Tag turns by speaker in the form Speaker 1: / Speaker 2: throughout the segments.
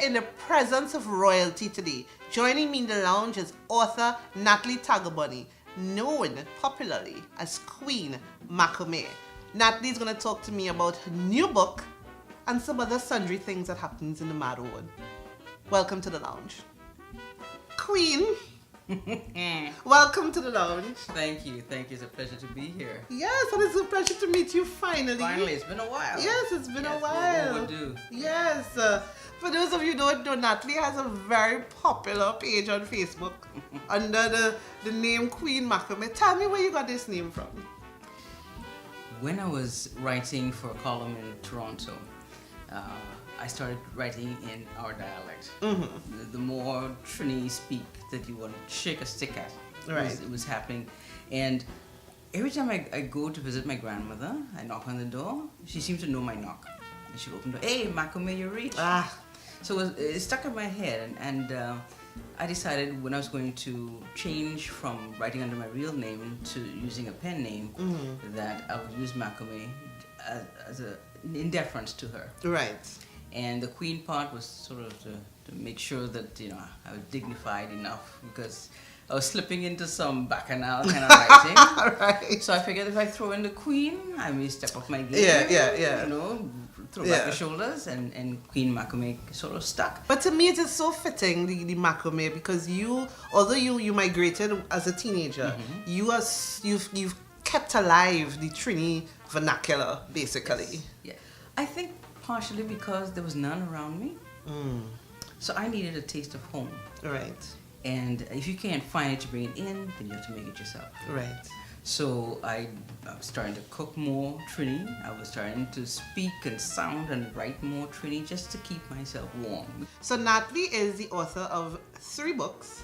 Speaker 1: in the presence of royalty today. Joining me in the lounge is author Nathalie Taghaboni, known popularly as Queen Makome. Nathalie is going to talk to me about her new book and some other sundry things that happens in the mad world. Welcome to the lounge. Queen, welcome to the lounge.
Speaker 2: Thank you. It's a pleasure to be here.
Speaker 1: Yes, and it's a pleasure to meet you finally.
Speaker 2: Finally, it's been a while.
Speaker 1: Yes, it's been a while.
Speaker 2: Overdue.
Speaker 1: Yes. For those of you who don't know, Nathalie has a very popular page on Facebook under the name Queen Makome. Tell me where you got this name from.
Speaker 2: When I was writing for a column in Toronto, I started writing in our dialect. Mm-hmm. The more Trini speak that you want to shake a stick at.
Speaker 1: Right.
Speaker 2: It was happening. And every time I go to visit my grandmother, I knock on the door. She seems to know my knock. And she opened the door. Hey, Makome, you reach. So it stuck in my head. And I decided when I was going to change from writing under my real name to using a pen name, that I would use Makome in deference to her.
Speaker 1: Right.
Speaker 2: And the queen part was sort of to make sure that, I was dignified enough, because I was slipping into some bacchanal kind of writing.
Speaker 1: Right.
Speaker 2: So I figured if I throw in the queen, I may step up my game.
Speaker 1: Yeah.
Speaker 2: Throw back the shoulders, and Queen Makome sort of stuck.
Speaker 1: But to me, it is so fitting, the Makome, because although you migrated as a teenager, you've kept alive the Trini vernacular, basically.
Speaker 2: Yes. Yeah. I think partially because there was none around me. So I needed a taste of home.
Speaker 1: Right.
Speaker 2: And if you can't find it to bring it in, then you have to make it yourself.
Speaker 1: Right.
Speaker 2: So I was starting to cook more Trini. I was starting to speak and sound and write more Trini just to keep myself warm.
Speaker 1: So Nathalie is the author of 3 books,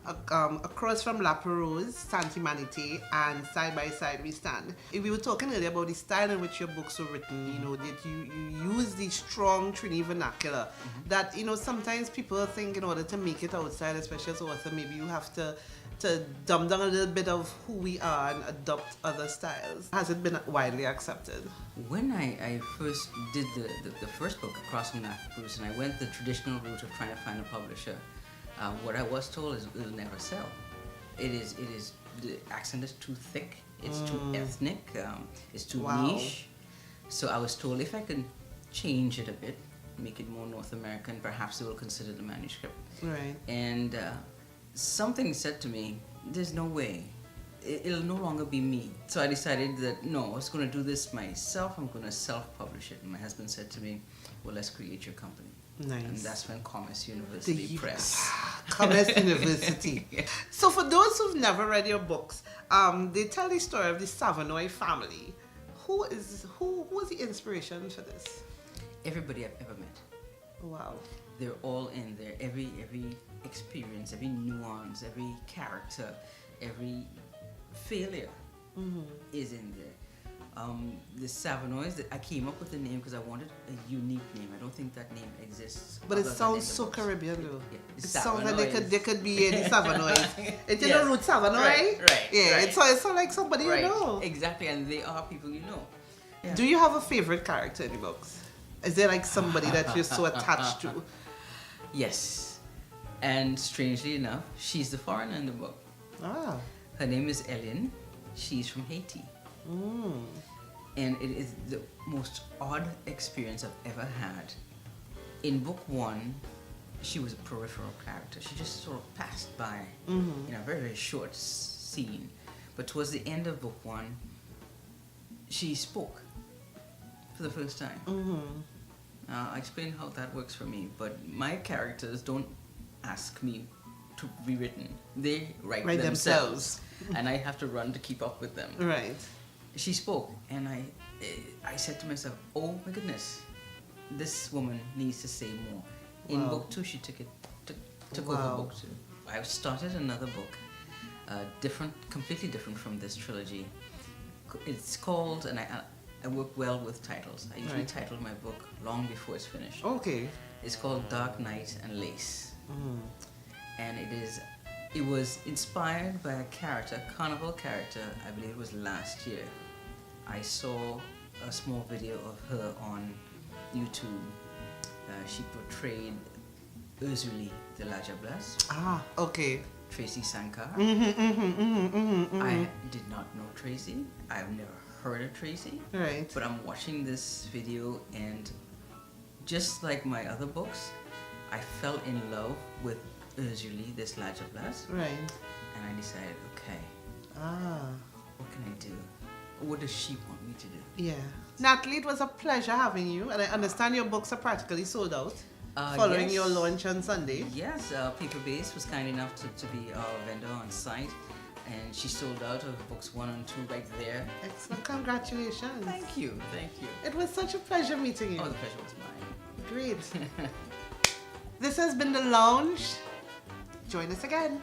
Speaker 1: Across from La Perouse, Santi Manité, and Side by Side We Stand. We were talking earlier about the style in which your books were written, that you use the strong Trini vernacular, that, sometimes people think in order to make it outside, especially as an author, maybe you have to dumb down a little bit of who we are and adopt other styles. Has it been widely accepted?
Speaker 2: When I first did the first book, Across from La Perouse, and I went the traditional route of trying to find a publisher, what I was told is it'll never sell. The accent is too thick, it's too ethnic, it's too niche. So I was told if I could change it a bit, make it more North American, perhaps they will consider the manuscript.
Speaker 1: Right.
Speaker 2: And something said to me, there's no way. It'll no longer be me. So I decided that no, I was going to do this myself. I'm going to self-publish it. And my husband said to me, well, let's create your company.
Speaker 1: Nice.
Speaker 2: And that's when Commerce University Press.
Speaker 1: Commerce University. Yeah. So for those who've never read your books, they tell the story of the Savanoy family. Who was the inspiration for this?
Speaker 2: Everybody I've ever met.
Speaker 1: Wow.
Speaker 2: They're all in there. Every experience, every nuance, every character, every failure is in there. The Savanoys, I came up with the name because I wanted a unique name. I don't think that name exists.
Speaker 1: But it sounds so Caribbean though.
Speaker 2: Yeah,
Speaker 1: it sounds like they could be any Savanoys. It's the root Savanoy.
Speaker 2: Right.
Speaker 1: Yeah,
Speaker 2: right.
Speaker 1: It sounds like somebody you know.
Speaker 2: Exactly, and they are people you know. Yeah.
Speaker 1: Do you have a favorite character in the books? Is there like somebody that you're so attached to?
Speaker 2: Yes. And strangely enough, she's the foreigner in the book.
Speaker 1: Ah.
Speaker 2: Her name is Ellen. She's from Haiti. And it is the most odd experience I've ever had. In book 1, she was a peripheral character. She just sort of passed by in a very, very short scene. But towards the end of book 1, she spoke for the first time. I'll explain how that works for me, but my characters don't ask me to be written. They write themselves. And I have to run to keep up with them.
Speaker 1: Right.
Speaker 2: She spoke, and I said to myself, oh my goodness, this woman needs to say more. In book 2, she took over book 2. I started another book, completely different from this trilogy. It's called, and I work well with titles. I usually title my book long before it's finished.
Speaker 1: Okay.
Speaker 2: It's called Dark Night and Lace. And it was inspired by a carnival character, I believe it was last year. I saw a small video of her on YouTube. She portrayed Ursuli de la Jablesse,
Speaker 1: Ah, okay.
Speaker 2: Tracy Sankar.
Speaker 1: Mm-hmm.
Speaker 2: I did not know Tracy. I've never heard of Tracy.
Speaker 1: Right.
Speaker 2: But I'm watching this video, and just like my other books, I fell in love with Ursuli de la Jablesse.
Speaker 1: Right.
Speaker 2: And I decided, okay, what can I do? What does she want me to do?
Speaker 1: Yeah. Nathalie, it was a pleasure having you, and I understand your books are practically sold out following
Speaker 2: yes.
Speaker 1: your launch on Sunday.
Speaker 2: Yes, Paper Base was kind enough to be our vendor on site, and she sold out of books 1 and 2 right there.
Speaker 1: Excellent. Congratulations.
Speaker 2: Thank you.
Speaker 1: It was such a pleasure meeting you.
Speaker 2: Oh, the pleasure was mine.
Speaker 1: Great. This has been The Lounge. Join us again.